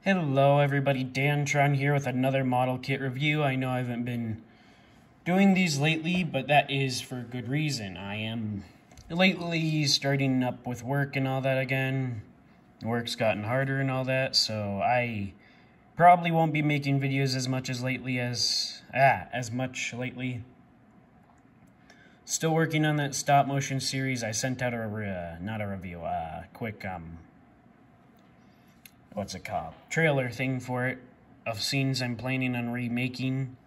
Hello everybody, Dantron here with another model kit review. I know I haven't been doing these lately, but that is for good reason. I am lately starting up with work and all that again. Work's gotten harder and all that, so I probably won't be making videos as much lately. Still working on that stop motion series. I sent out a quick what's it called? Trailer thing for it of scenes I'm planning on remaking.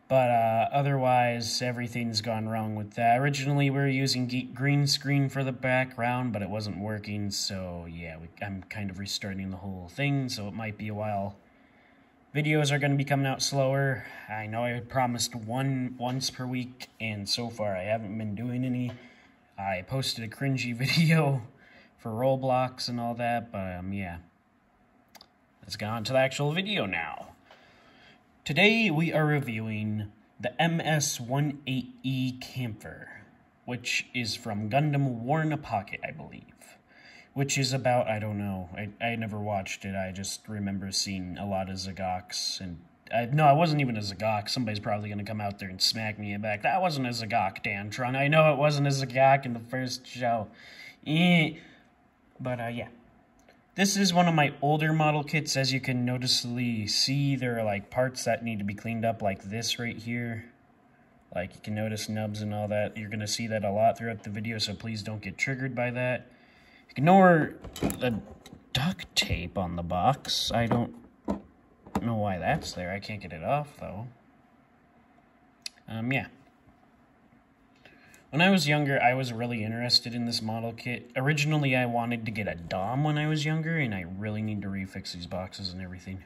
But otherwise, everything's gone wrong with that. Originally, we were using green screen for the background, but it wasn't working. So yeah, I'm kind of restarting the whole thing. So it might be a while. Videos are going to be coming out slower. I know I promised once per week, and so far I haven't been doing any. I posted a cringy video for Roblox and all that, but yeah. Let's get on to the actual video now. Today we are reviewing the MS-18E Kampfer, which is from Gundam War in a Pocket, I believe. Which is about, I don't know, I never watched it, I just remember seeing a lot of Zagoks, and no, I wasn't even a Zagok. Somebody's probably going to come out there and smack me back. That wasn't a Zagok, Dantron. I know it wasn't a Zagok in the first show. But yeah. This is one of my older model kits. As you can noticeably see, there are like parts that need to be cleaned up, like this right here. Like you can notice nubs and all that. You're going to see that a lot throughout the video, so please don't get triggered by that. Ignore the duct tape on the box. I don't know why that's there. I can't get it off though. Yeah. When I was younger, I was really interested in this model kit. Originally, I wanted to get a Dom when I was younger, and I really need to refix these boxes and everything.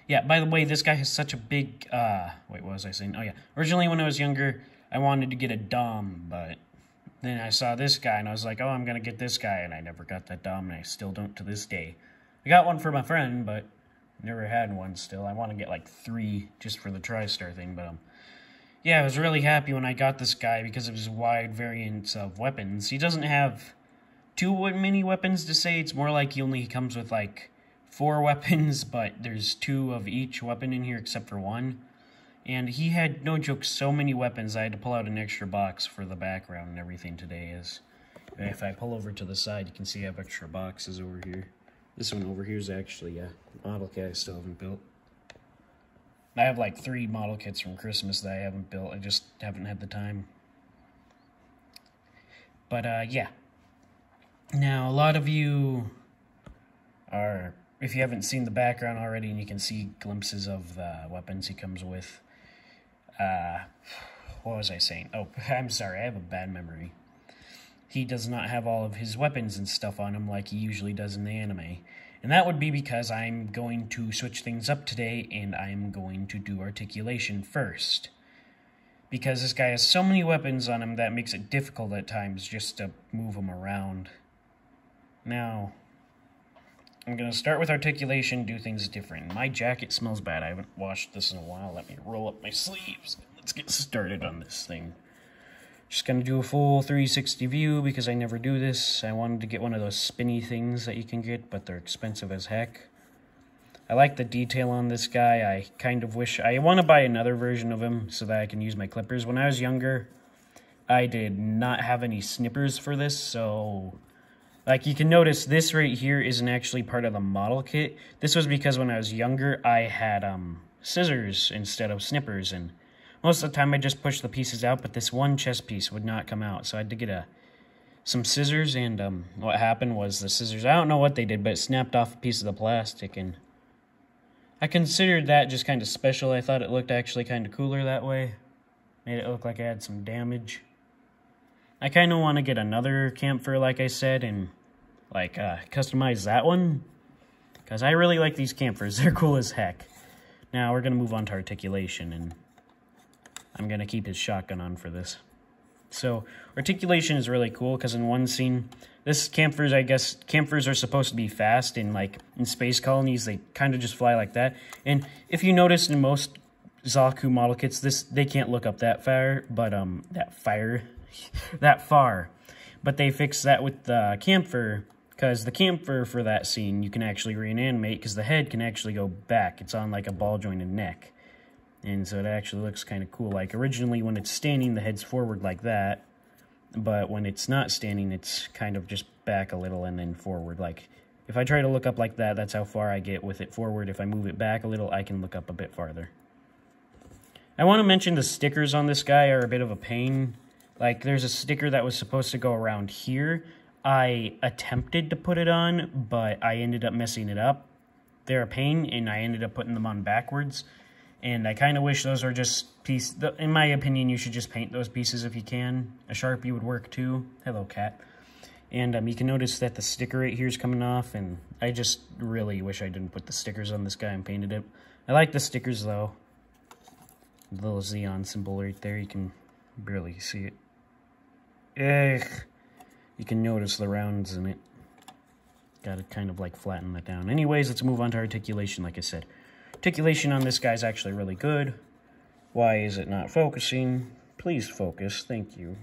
Yeah, by the way, this guy has such a big, wait, what was I saying? Oh, yeah. Originally, when I was younger, I wanted to get a Dom, but then I saw this guy, and I was like, oh, I'm going to get this guy, and I never got that Dom, and I still don't to this day. I got one for my friend, but never had one still. I want to get, like, 3 just for the TriStar thing, but, yeah, I was really happy when I got this guy because of his wide variance of weapons. He doesn't have too many weapons to say. It's more like he only comes with like 4 weapons, but there's 2 of each weapon in here except for 1. And he had, no joke, so many weapons I had to pull out an extra box for the background and everything today. If I pull over to the side, you can see I have extra boxes over here. This one over here is actually a model kit I still haven't built. I have like 3 model kits from Christmas that I haven't built. I just haven't had the time. But, yeah. Now, a lot of you are, if you haven't seen the background already, and you can see glimpses of the weapons he comes with. What was I saying? Oh, I'm sorry, I have a bad memory. He does not have all of his weapons and stuff on him like he usually does in the anime. And that would be because I'm going to switch things up today, and I'm going to do articulation first. Because this guy has so many weapons on him that makes it difficult at times just to move him around. Now, I'm going to start with articulation, do things different. My jacket smells bad. I haven't washed this in a while. Let me roll up my sleeves. Let's get started on this thing. Just going to do a full 360 view because I never do this. I wanted to get one of those spinny things that you can get, but they're expensive as heck. I like the detail on this guy. I kind of wish... I want to buy another version of him so that I can use my clippers. When I was younger, I did not have any snippers for this, so... Like, you can notice this right here isn't actually part of the model kit. This was because when I was younger, I had scissors instead of snippers, and... most of the time I just pushed the pieces out, but this one chest piece would not come out. So I had to get some scissors, and what happened was the scissors, I don't know what they did, but it snapped off a piece of the plastic, and I considered that just kind of special. I thought it looked actually kind of cooler that way. Made it look like I had some damage. I kind of want to get another Kampfer, like I said, and like customize that one, because I really like these Kampfers. They're cool as heck. Now we're going to move on to articulation, and I'm going to keep his shotgun on for this. So, articulation is really cool, because in one scene, this Kampfers, I guess, Kampfers are supposed to be fast, and like, in space colonies, they kind of just fly like that. And if you notice in most Zaku model kits, they can't look up that far, but, that far. But they fixed that with the Kampfer, Because the Kampfer for that scene, you can actually reanimate, because the head can actually go back. It's on like a ball-jointed neck. And so it actually looks kind of cool. Like, originally, when it's standing, the head's forward like that. But when it's not standing, it's kind of just back a little and then forward. Like, if I try to look up like that, that's how far I get with it forward. If I move it back a little, I can look up a bit farther. I want to mention the stickers on this guy are a bit of a pain. Like, there's a sticker that was supposed to go around here. I attempted to put it on, but I ended up messing it up. They're a pain, and I ended up putting them on backwards. And I kind of wish those are just pieces. In my opinion, you should just paint those pieces if you can. A Sharpie would work too. Hello, cat. And you can notice that the sticker right here is coming off, and I just really wish I didn't put the stickers on this guy and painted it. I like the stickers, though. The little Xeon symbol right there, you can barely see it. Ugh. You can notice the rounds in it. Gotta kind of like flatten that down. Anyways, let's move on to articulation, like I said. Articulation on this guy's actually really good. Why is it not focusing? Please focus, thank you.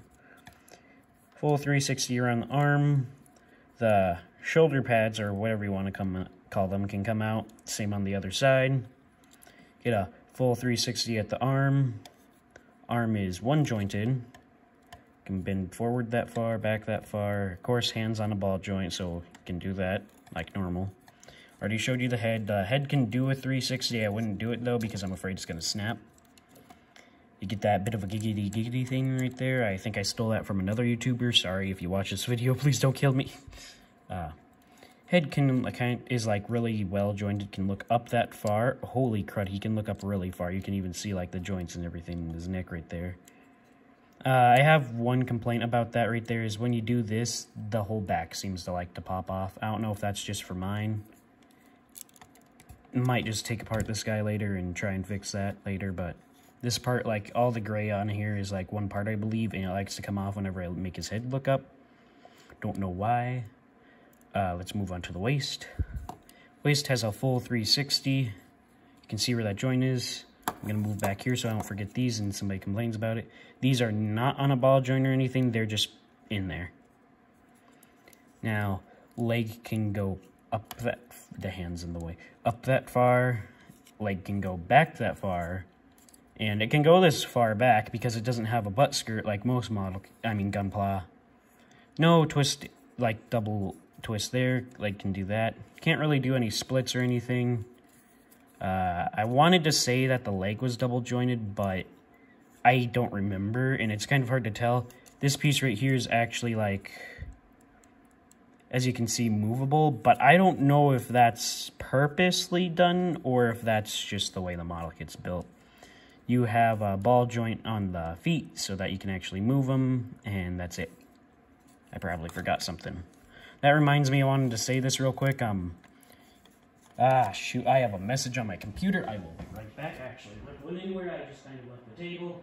Full 360 around the arm. The shoulder pads, or whatever you want to call them, can come out. Same on the other side. Get a full 360 at the arm. Arm is one-jointed. Can bend forward that far, back that far. Of course, hands on a ball joint, so you can do that like normal. Already showed you the head. The head can do a 360. I wouldn't do it, though, because I'm afraid it's going to snap. You get that bit of a giggity thing right there. I think I stole that from another YouTuber. Sorry if you watch this video. Please don't kill me. Head is like really well jointed. Can look up that far. Holy crud, he can look up really far. You can even see like the joints and everything in his neck right there. I have one complaint about that right there is when you do this, the whole back seems to like to pop off. I don't know if that's just for mine. Might just take apart this guy later and try and fix that later, but this part, like all the gray on here is like one part, I believe, and it likes to come off whenever I make his head look up. Don't know why. Let's move on to the waist. Waist has a full 360. You can see where that joint is. I'm going to move back here so I don't forget these and somebody complains about it. These are not on a ball joint or anything. They're just in there. Now, leg can go up that... The hand's in the way. Up that far. Leg can go back that far. And it can go this far back because it doesn't have a butt skirt like most Gunpla. No twist, like double twist there. Leg can do that. Can't really do any splits or anything. I wanted to say that the leg was double jointed, but I don't remember, and it's kind of hard to tell. This piece right here is actually like, as you can see, movable, but I don't know if that's purposely done or if that's just the way the model gets built. You have a ball joint on the feet so that you can actually move them, and that's it. I probably forgot something. That reminds me, I wanted to say this real quick. Shoot, I have a message on my computer. I will be right back, actually. Went anywhere, I just kind of left the table.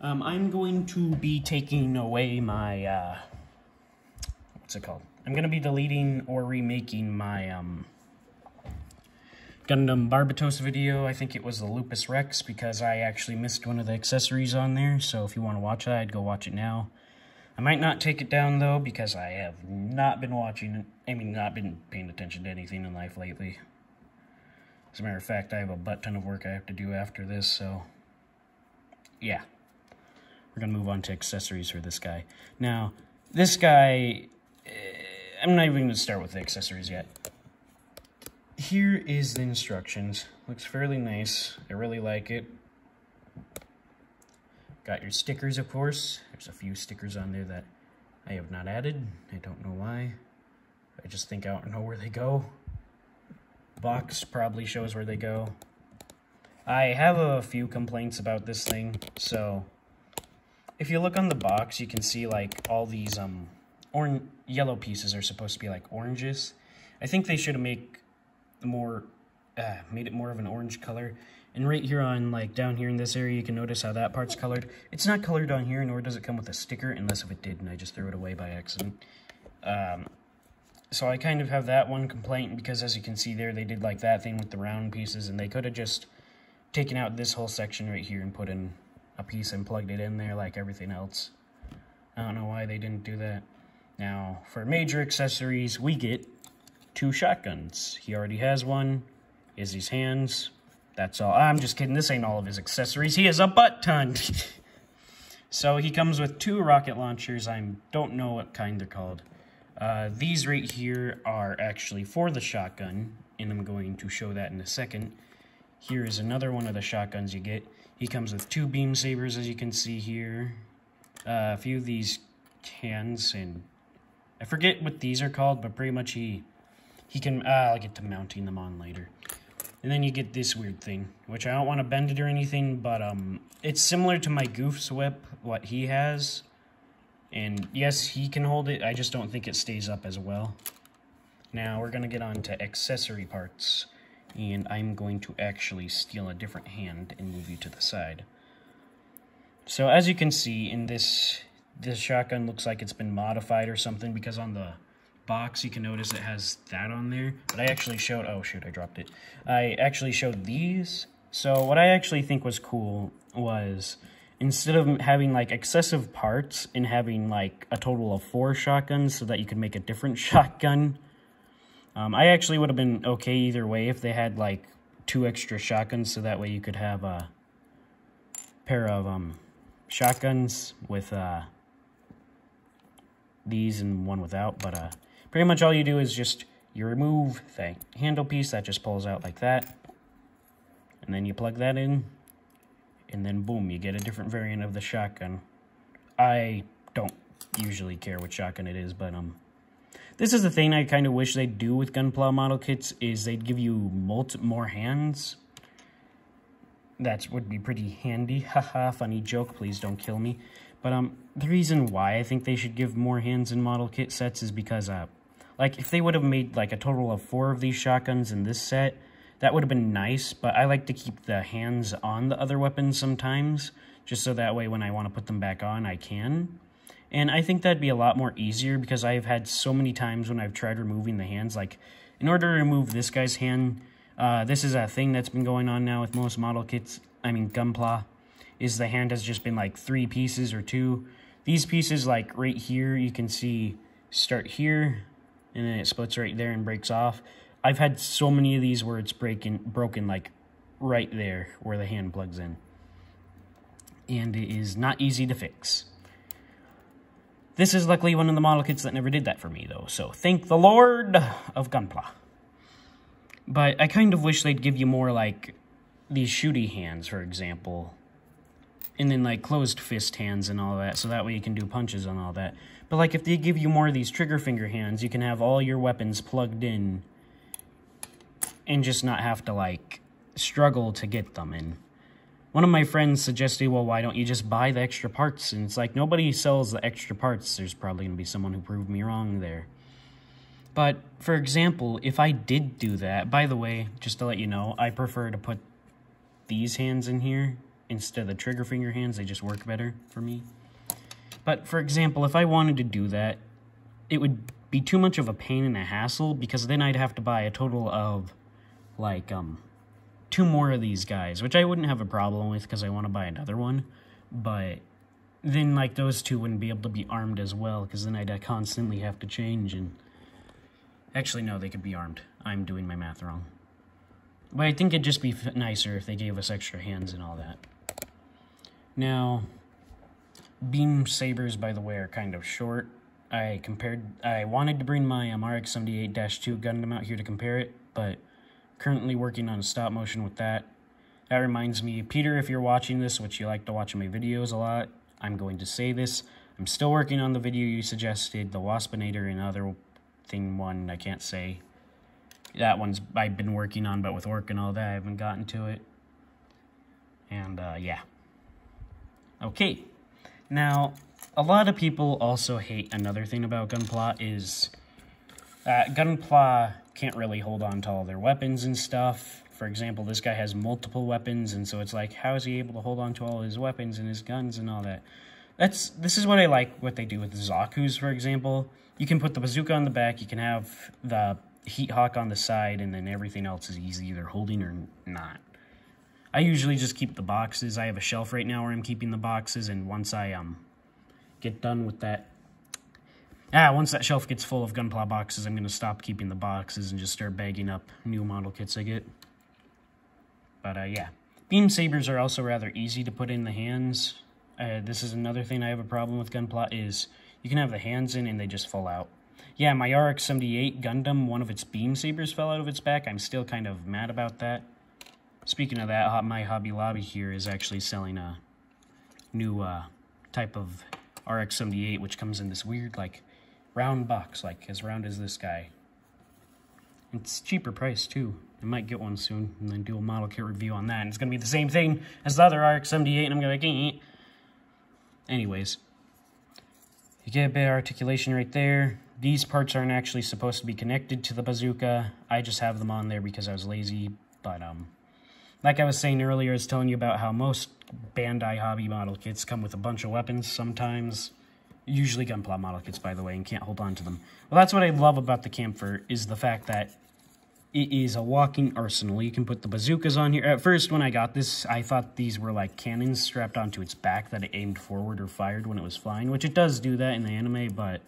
I'm going to be taking away my, what's it called? I'm going to be deleting or remaking my, Gundam Barbatos video. I think it was the Lupus Rex, because I actually missed one of the accessories on there, so if you want to watch that, I'd go watch it now. I might not take it down, though, because I have not been not been paying attention to anything in life lately. As a matter of fact, I have a butt ton of work I have to do after this, so yeah. We're going to move on to accessories for this guy. Now, this guy, I'm not even going to start with the accessories yet. Here is the instructions. Looks fairly nice. I really like it. Got your stickers, of course. There's a few stickers on there that I have not added. I don't know why. I just think I don't know where they go. Box probably shows where they go. I have a few complaints about this thing. So, if you look on the box, you can see like all these yellow pieces are supposed to be like oranges. I think they should have made it more of an orange color. And right here on, like, down here in this area, you can notice how that part's colored. It's not colored on here, nor does it come with a sticker, unless if it did, and I just threw it away by accident. So I kind of have that one complaint, because as you can see there, they did, like, that thing with the round pieces, and they could have just taken out this whole section right here and put in a piece and plugged it in there like everything else. I don't know why they didn't do that. Now, for major accessories, we get 2 shotguns. He already has one. Is his hands. That's all. I'm just kidding. This ain't all of his accessories. He has a butt ton. So he comes with 2 rocket launchers. I don't know what kind they're called. These right here are actually for the shotgun, and I'm going to show that in a second. Here is another one of the shotguns you get. He comes with 2 beam sabers, as you can see here. A few of these hands, and I forget what these are called, but pretty much he can, I'll get to mounting them on later. And then you get this weird thing, which I don't want to bend it or anything, but it's similar to my Goof's whip, what he has. And yes, he can hold it, I just don't think it stays up as well. Now we're going to get on to accessory parts, and I'm going to actually steal a different hand and move you to the side. So as you can see, in this shotgun looks like it's been modified or something, because on the box you can notice it has that on there. But I actually showed, oh shoot, I dropped it. I actually showed these. So what I actually think was cool was, instead of having like excessive parts and having like a total of 4 shotguns so that you could make a different shotgun, I actually would have been okay either way if they had like 2 extra shotguns, so that way you could have a pair of shotguns with these and one without. But pretty much all you do is just you remove the handle piece that just pulls out like that, and then you plug that in, and then boom, you get a different variant of the shotgun. I don't usually care what shotgun it is, but this is the thing I kind of wish they'd do with Gunpla model kits, is they'd give you more hands. That would be pretty handy. Haha, funny joke, please don't kill me. But the reason why I think they should give more hands in model kit sets is because, like, if they would have made like a total of 4 of these shotguns in this set, that would have been nice, but I like to keep the hands on the other weapons sometimes, just so that way when I want to put them back on, I can. And I think that'd be a lot more easier, because I've had so many times when I've tried removing the hands, like, in order to remove this guy's hand, this is a thing that's been going on now with most model kits, Gunpla, is the hand has just been like 3 pieces or 2. These pieces, like right here, you can see start here, and then it splits right there and breaks off. I've had so many of these where it's broken like right there where the hand plugs in. And it is not easy to fix. This is luckily one of the model kits that never did that for me, though, so thank the Lord of Gunpla. But I kind of wish they'd give you more, like, these shooty hands, for example, and then, like, closed fist hands and all that, so that way you can do punches and all that. But, like, if they give you more of these trigger finger hands, you can have all your weapons plugged in and just not have to, like, struggle to get them in. One of my friends suggested, well, why don't you just buy the extra parts? And it's like, nobody sells the extra parts. There's probably going to be someone who proved me wrong there. But, for example, if I did do that, by the way, just to let you know, I prefer to put these hands in here instead of the trigger finger hands. They just work better for me. But, for example, if I wanted to do that, it would be too much of a pain and a hassle, because then I'd have to buy a total of, like, 2 more of these guys, which I wouldn't have a problem with because I want to buy another one, but then, like, those 2 wouldn't be able to be armed as well, because then I'd constantly have to change, and actually, no, they could be armed. I'm doing my math wrong. But I think it'd just be nicer if they gave us extra hands and all that. Now, beam sabers, by the way, are kind of short. I wanted to bring my RX-78-2 Gundam out here to compare it, but currently working on a stop motion with that. That reminds me, Peter, if you're watching this, which you like to watch my videos a lot, I'm going to say this. I'm still working on the video you suggested, the Waspinator and other thing one, I can't say. That one's I've been working on, but with work and all that, I haven't gotten to it. And, yeah. Okay. Now, a lot of people also hate another thing about Gunpla is that Gunpla can't really hold on to all their weapons and stuff. For example, this guy has multiple weapons, and so it's like, how is he able to hold on to all his weapons and his guns and all that? This is what I like what they do with the Zaku's, for example. You can put the bazooka on the back, you can have the Heat Hawk on the side, and then everything else is easy, either holding or not. I usually just keep the boxes. I have a shelf right now where I'm keeping the boxes, and once I get done with that, Once that shelf gets full of Gunpla boxes, I'm going to stop keeping the boxes and just start bagging up new model kits I get. But, yeah. Beam sabers are also rather easy to put in the hands. This is another thing I have a problem with Gunpla, is you can have the hands in and they just fall out. Yeah, my RX-78 Gundam, one of its beam sabers fell out of its back. I'm still kind of mad about that. Speaking of that, my Hobby Lobby here is actually selling a new type of RX-78, which comes in this weird, like, round box, like as round as this guy. It's cheaper price too. I might get one soon and then do a model kit review on that. And it's gonna be the same thing as the other RX-78, and I'm gonna like, Anyways, you get a bit of articulation right there. These parts aren't actually supposed to be connected to the bazooka. I just have them on there because I was lazy. But like I was saying earlier, I was telling you about how most Bandai hobby model kits come with a bunch of weapons sometimes. Usually Gunpla model kits, by the way, and can't hold on to them. Well, that's what I love about the Kampfer, is the fact that it is a walking arsenal. You can put the bazookas on here. At first, when I got this, I thought these were like cannons strapped onto its back that it aimed forward or fired when it was flying, which it does do that in the anime, but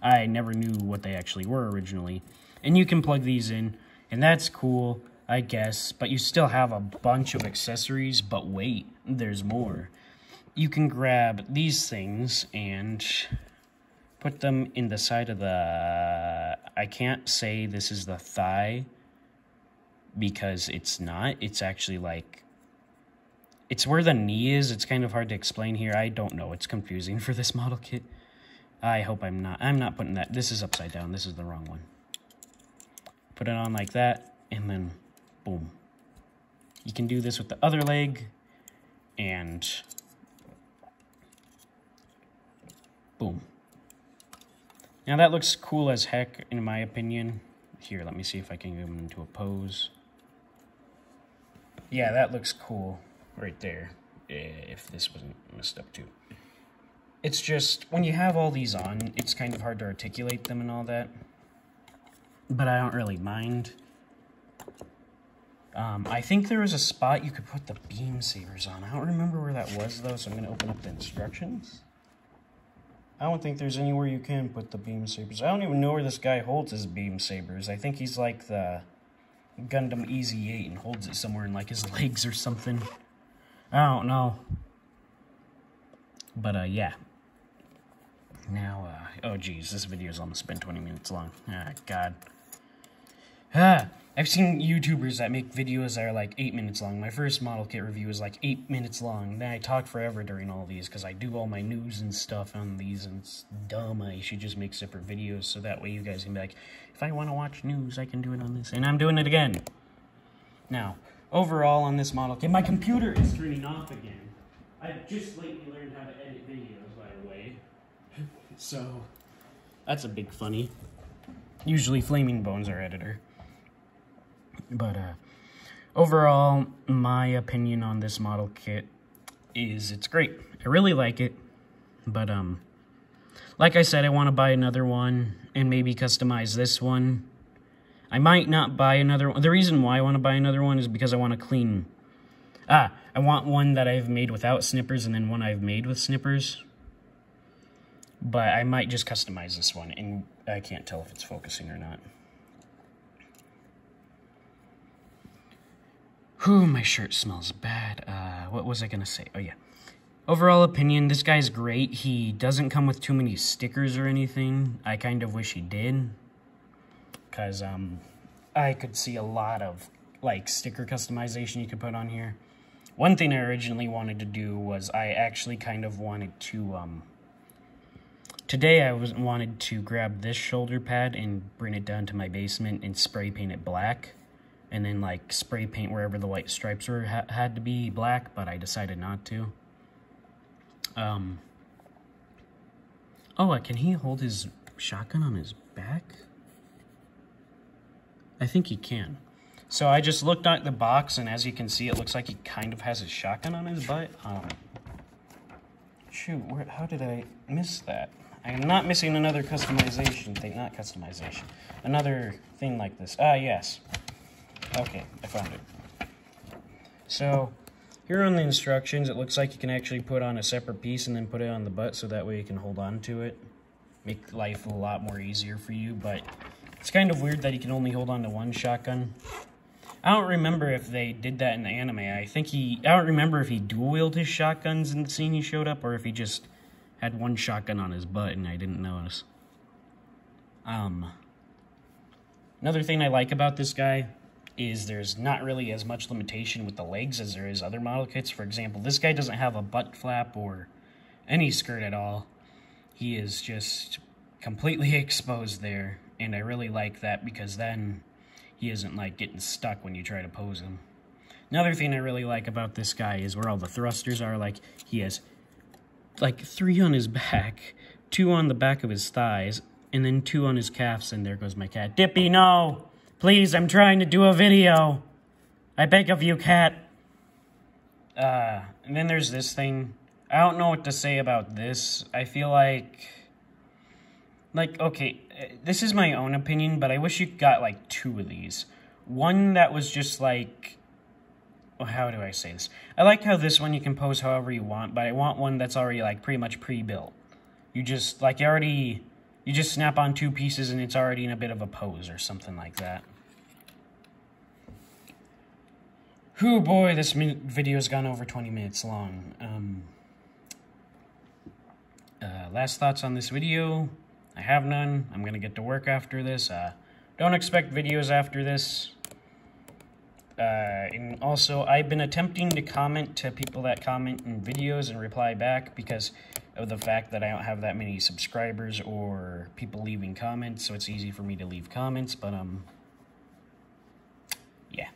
I never knew what they actually were originally. And you can plug these in, and that's cool, I guess, but you still have a bunch of accessories, but wait, there's more. You can grab these things and put them in the side of the... I can't say this is the thigh because it's not. It's actually like... It's where the knee is. It's kind of hard to explain here. I don't know. It's confusing for this model kit. I hope I'm not putting that... This is upside down. This is the wrong one. Put it on like that, and then boom. You can do this with the other leg, and... boom. Now that looks cool as heck, in my opinion. Here, let me see if I can get him into a pose. Yeah, that looks cool right there, if this wasn't messed up too. It's just, when you have all these on, it's kind of hard to articulate them and all that. But I don't really mind. I think there was a spot you could put the beam sabers on. I don't remember where that was, though, so I'm going to open up the instructions. I don't think there's anywhere you can put the beam sabers. I don't even know where this guy holds his beam sabers. I think he's like the Gundam EZ-8 and holds it somewhere in like his legs or something. I don't know. But yeah. Now, oh geez, this video is almost been 20 minutes long. Ah, God. I've seen YouTubers that make videos that are like 8 minutes long. My first model kit review was like 8 minutes long. Then I talk forever during all these because I do all my news and stuff on these, and it's dumb. I should just make separate videos so that way you guys can be like, if I want to watch news, I can do it on this. And I'm doing it again. Now, overall on this model kit, my computer is turning off again. I've just lately learned how to edit videos, by the way. So, that's a big funny. Usually Flaming Bone's our editor. But, overall, my opinion on this model kit is it's great. I really like it. But, like I said, I want to buy another one and maybe customize this one. I might not buy another one. The reason why I want to buy another one is because I want to clean... I want one that I've made without snippers and then one I've made with snippers. But I might just customize this one, and I can't tell if it's focusing or not. Whew, my shirt smells bad. What was I gonna say? Oh, yeah. Overall opinion, this guy's great. He doesn't come with too many stickers or anything. I kind of wish he did. Because, I could see a lot of, like, sticker customization you could put on here. One thing I originally wanted to do was I actually kind of wanted to, today I wanted to grab this shoulder pad and bring it down to my basement and spray paint it black. And then, like, spray paint wherever the white stripes were had to be black, but I decided not to. Oh, can he hold his shotgun on his back? I think he can. So I just looked at the box, and as you can see, it looks like he kind of has his shotgun on his butt. Shoot, how did I miss that? I am not missing another customization thing, not customization. Another thing like this. Yes. Okay, I found it. So, here on the instructions, it looks like you can actually put on a separate piece and then put it on the butt so that way you can hold on to it. make life a lot more easier for you, but it's kind of weird that he can only hold on to one shotgun. I don't remember if they did that in the anime. I don't remember if he dual-wielded his shotguns in the scene he showed up, or if he just had one shotgun on his butt and I didn't notice. Another thing I like about this guy is there's not really as much limitation with the legs as there is other model kits. For example, this guy doesn't have a butt flap or any skirt at all. He is just completely exposed there, and I really like that because then he isn't like getting stuck when you try to pose him. Another thing I really like about this guy is where all the thrusters are. Like, he has like 3 on his back, 2 on the back of his thighs, and then 2 on his calves, and there goes my cat. Dippy, no! Please, I'm trying to do a video. I beg of you, cat. And then there's this thing. I don't know what to say about this. I feel like, okay, this is my own opinion, but I wish you got, like, 2 of these. One that was just, like, well, how do I say this? I like how this one you can pose however you want, but I want one that's already, like, pretty much pre-built. You just, like, you just snap on 2 pieces and it's already in a bit of a pose or something like that. Whew, boy, this video's gone over 20 minutes long. Last thoughts on this video. I have none. I'm gonna get to work after this. Don't expect videos after this. And also, I've been attempting to comment to people that comment in videos and reply back because of the fact that I don't have that many subscribers or people leaving comments, so it's easy for me to leave comments, but, yeah.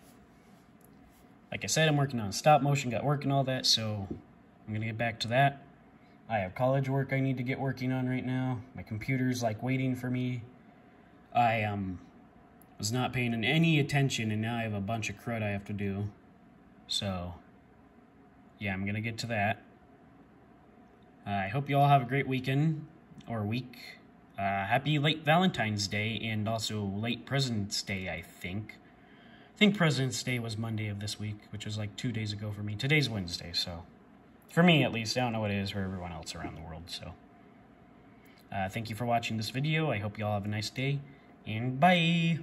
Like I said, I'm working on stop motion, got work and all that, so I'm gonna get back to that. I have college work I need to get working on right now. My computer's, like, waiting for me. I, was not paying any attention, and now I have a bunch of crud I have to do. So, yeah, I'm gonna get to that. I hope you all have a great weekend, or week. Happy late Valentine's Day, and also late President's Day, I think. I think President's Day was Monday of this week, which was like 2 days ago for me. Today's Wednesday, so for me at least. I don't know what it is for everyone else around the world, so. Thank you for watching this video. I hope you all have a nice day, and bye!